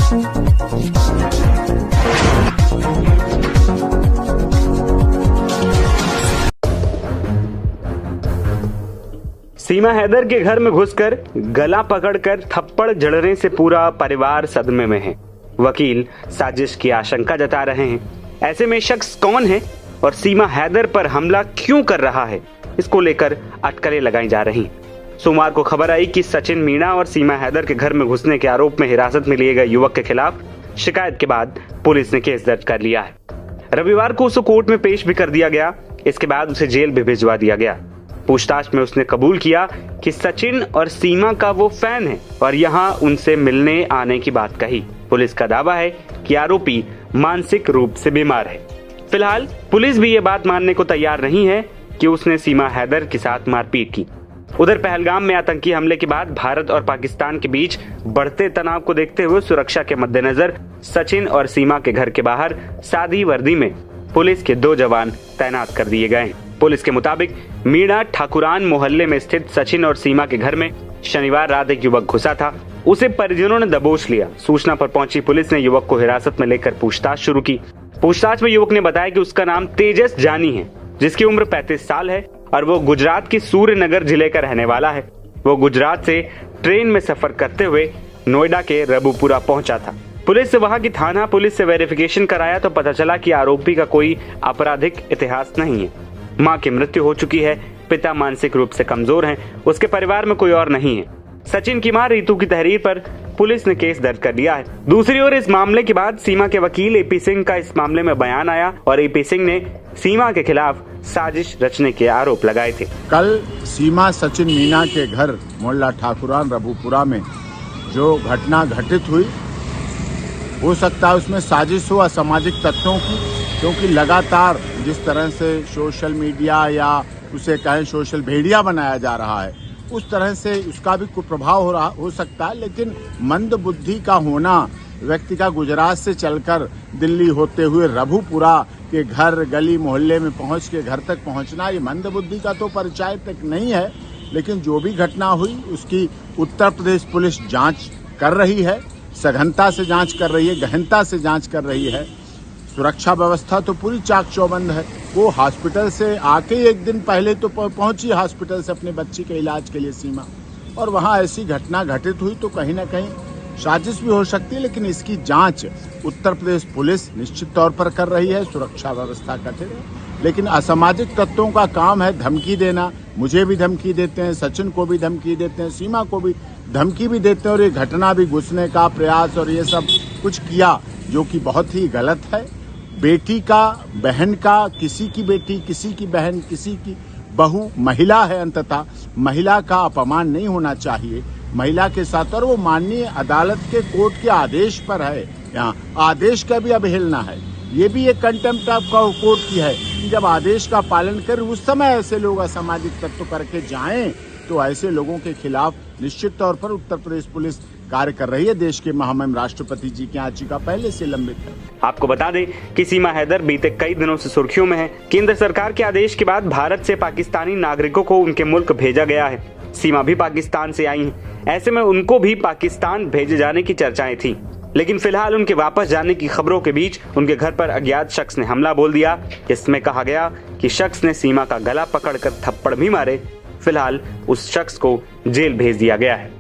सीमा हैदर के घर में घुसकर गला पकड़कर थप्पड़ जड़ने से पूरा परिवार सदमे में है। वकील साजिश की आशंका जता रहे हैं। ऐसे में शख्स कौन है और सीमा हैदर पर हमला क्यों कर रहा है, इसको लेकर अटकलें लगाई जा रही हैं। सोमवार को खबर आई कि सचिन मीणा और सीमा हैदर के घर में घुसने के आरोप में हिरासत में लिए गए युवक के खिलाफ शिकायत के बाद पुलिस ने केस दर्ज कर लिया है। रविवार को उसे कोर्ट में पेश भी कर दिया गया। इसके बाद उसे जेल भी भिजवा दिया गया। पूछताछ में उसने कबूल किया कि सचिन और सीमा का वो फैन है और यहाँ उनसे मिलने आने की बात कही। पुलिस का दावा है कि आरोपी मानसिक रूप से बीमार है। फिलहाल पुलिस भी ये बात मानने को तैयार नहीं है कि उसने सीमा हैदर के साथ मारपीट की। उधर पहलगाम में आतंकी हमले के बाद भारत और पाकिस्तान के बीच बढ़ते तनाव को देखते हुए सुरक्षा के मद्देनजर सचिन और सीमा के घर के बाहर सादी वर्दी में पुलिस के 2 जवान तैनात कर दिए गए। पुलिस के मुताबिक मीणा ठाकुरान मोहल्ले में स्थित सचिन और सीमा के घर में शनिवार रात एक युवक घुसा था। उसे परिजनों ने दबोच लिया। सूचना पर पहुंची पुलिस ने युवक को हिरासत में लेकर पूछताछ शुरू की। पूछताछ में युवक ने बताया कि उसका नाम तेजस जानी है, जिसकी उम्र 35 साल है और वो गुजरात के सूर्यनगर जिले का रहने वाला है। वो गुजरात से ट्रेन में सफर करते हुए नोएडा के रबुपुरा पहुंचा था। पुलिस से वहां की थाना पुलिस से वेरिफिकेशन कराया तो पता चला कि आरोपी का कोई आपराधिक इतिहास नहीं है। मां की मृत्यु हो चुकी है, पिता मानसिक रूप से कमजोर हैं, उसके परिवार में कोई और नहीं है। सचिन की मां रितु की तहरीर पर पुलिस ने केस दर्ज कर लिया है। दूसरी ओर इस मामले के बाद सीमा के वकील एपी सिंह का इस मामले में बयान आया और एपी सिंह ने सीमा के खिलाफ साजिश रचने के आरोप लगाए थे। कल सीमा सचिन मीणा के घर मोहल्ला ठाकुरान रबुपुरा में जो घटना घटित हुई, हो सकता है उसमें साजिश हो असामाजिक तत्वों की, क्योंकि लगातार जिस तरह से सोशल मीडिया या उसे कहें सोशल भेड़िया बनाया जा रहा है, उस तरह से उसका भी कुछ प्रभाव हो सकता है। लेकिन मंद बुद्धि का होना, व्यक्ति का गुजरात से चलकर दिल्ली होते हुए रबुपुरा के घर गली मोहल्ले में पहुंच के घर तक पहुंचना, ये मंद बुद्धि का तो परिचय तक नहीं है। लेकिन जो भी घटना हुई उसकी उत्तर प्रदेश पुलिस जांच कर रही है, सघनता से जांच कर रही है, गहनता से जांच कर रही है। सुरक्षा व्यवस्था तो पूरी चाक चौबंद है। वो हॉस्पिटल से आके एक दिन पहले तो पहुंची हॉस्पिटल से अपने बच्ची के इलाज के लिए सीमा, और वहां ऐसी घटना घटित हुई तो कहीं ना कहीं साजिश भी हो सकती है। लेकिन इसकी जांच उत्तर प्रदेश पुलिस निश्चित तौर पर कर रही है। सुरक्षा व्यवस्था कठिन है, लेकिन असामाजिक तत्वों का काम है धमकी देना। मुझे भी धमकी देते हैं, सचिन को भी धमकी देते हैं, सीमा को भी धमकी भी देते हैं, और ये घटना भी घुसने का प्रयास और ये सब कुछ किया, जो कि बहुत ही गलत है। बेटी का, बहन का, किसी की बेटी, किसी की बहन, किसी की बहू, महिला है, अंततः महिला का अपमान नहीं होना चाहिए महिला के साथ। और वो माननीय अदालत के कोर्ट के आदेश पर है, यहाँ आदेश का भी अवहेलना है। ये भी एक कंटेम्प्ट ऑफ कोर्ट की है कि जब आदेश का पालन कर उस समय ऐसे लोग असामाजिक तत्व करके जाएं, तो ऐसे लोगों के खिलाफ निश्चित तौर पर उत्तर प्रदेश पुलिस कार्य कर रही है। देश के महामहिम राष्ट्रपति जी की याचिका पहले से लंबित है। आपको बता दें कि सीमा हैदर बीते कई दिनों से सुर्खियों में है। केंद्र सरकार के आदेश के बाद भारत से पाकिस्तानी नागरिकों को उनके मुल्क भेजा गया है। सीमा भी पाकिस्तान से आई हैं। ऐसे में उनको भी पाकिस्तान भेजे जाने की चर्चाएं थी, लेकिन फिलहाल उनके वापस जाने की खबरों के बीच उनके घर पर अज्ञात शख्स ने हमला बोल दिया। इसमें कहा गया कि शख्स ने सीमा का गला पकड़कर थप्पड़ भी मारे। फिलहाल उस शख्स को जेल भेज दिया गया है।